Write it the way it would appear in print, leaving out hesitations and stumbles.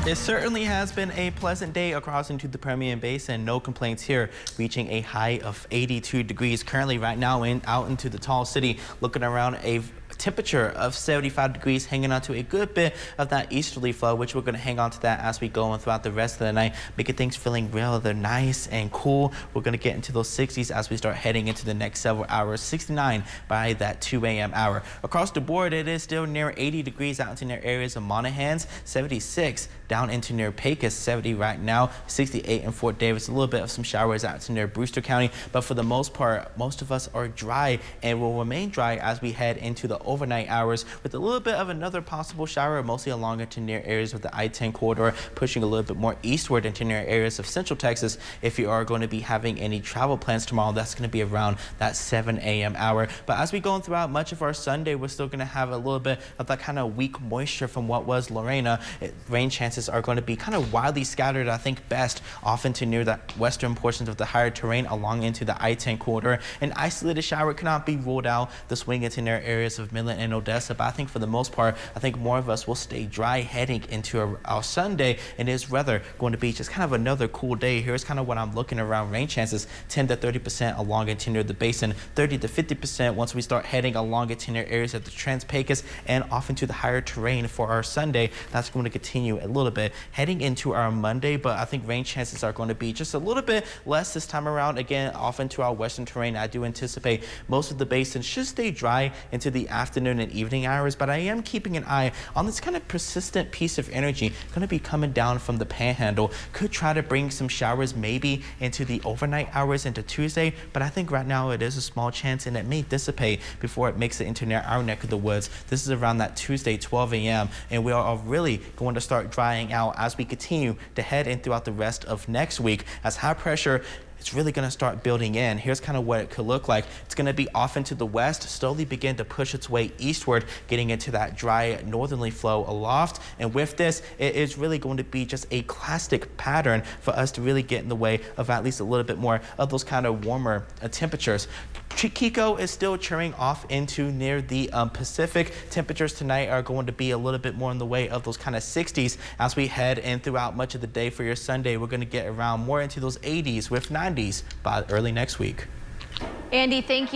It certainly has been a pleasant day across into the Permian Basin. No complaints here, reaching a high of 82 degrees. Currently right now out into the tall city, looking around a temperature of 75 degrees, hanging on to a good bit of that easterly flow, which we're going to hang on to that as we go on throughout the rest of the night, making things feeling rather nice and cool. We're going to get into those 60s as we start heading into the next several hours. 69 by that 2 a.m. hour. Across the board, it is still near 80 degrees out into near areas of Monahans, 76 down into near Pecos, 70 right now, 68 in Fort Davis. A little bit of some showers out to near Brewster County, but for the most part, most of us are dry and will remain dry as we head into the overnight hours, with a little bit of another possible shower, mostly along into near areas of the I-10 corridor, pushing a little bit more eastward into near areas of central Texas. If you are going to be having any travel plans tomorrow, that's going to be around that 7 a.m. hour. But as we go throughout much of our Sunday, we're still going to have a little bit of that kind of weak moisture from what was Lorena. Rain chances are going to be kind of widely scattered, I think best off into near the western portions of the higher terrain along into the I-10 corridor. An isolated shower cannot be ruled out. The swing into near areas of Midland and Odessa, but I think for the most part, I think more of us will stay dry heading into our Sunday, and it is rather going to be just kind of another cool day. Here's kind of what I'm looking around. Rain chances 10 to 30% along into near the basin, 30 to 50% once we start heading along into near areas of the Trans-Pecos and off into the higher terrain for our Sunday. That's going to continue a little bit heading into our Monday, but I think rain chances are going to be just a little bit less this time around. Again, off into our western terrain, I do anticipate most of the basin should stay dry into the afternoon and evening hours, but I am keeping an eye on this kind of persistent piece of energy going to be coming down from the panhandle. Could try to bring some showers maybe into the overnight hours into Tuesday, but I think right now it is a small chance and it may dissipate before it makes it into near our neck of the woods. This is around that Tuesday 12 a.m. and we are really going to start drying out as we continue to head in throughout the rest of next week, as high pressure it's really going to start building in. Here's kind of what it could look like. It's going to be off into the west, slowly begin to push its way eastward, getting into that dry northerly flow aloft. And with this, it is really going to be just a classic pattern for us to really get in the way of at least a little bit more of those kind of warmer temperatures. Chiquico is still churning off into near the Pacific. Temperatures tonight are going to be a little bit more in the way of those kind of 60s as we head in throughout much of the day. For your Sunday, we're going to get around more into those 80s with 90s by early next week. Andy, thank you.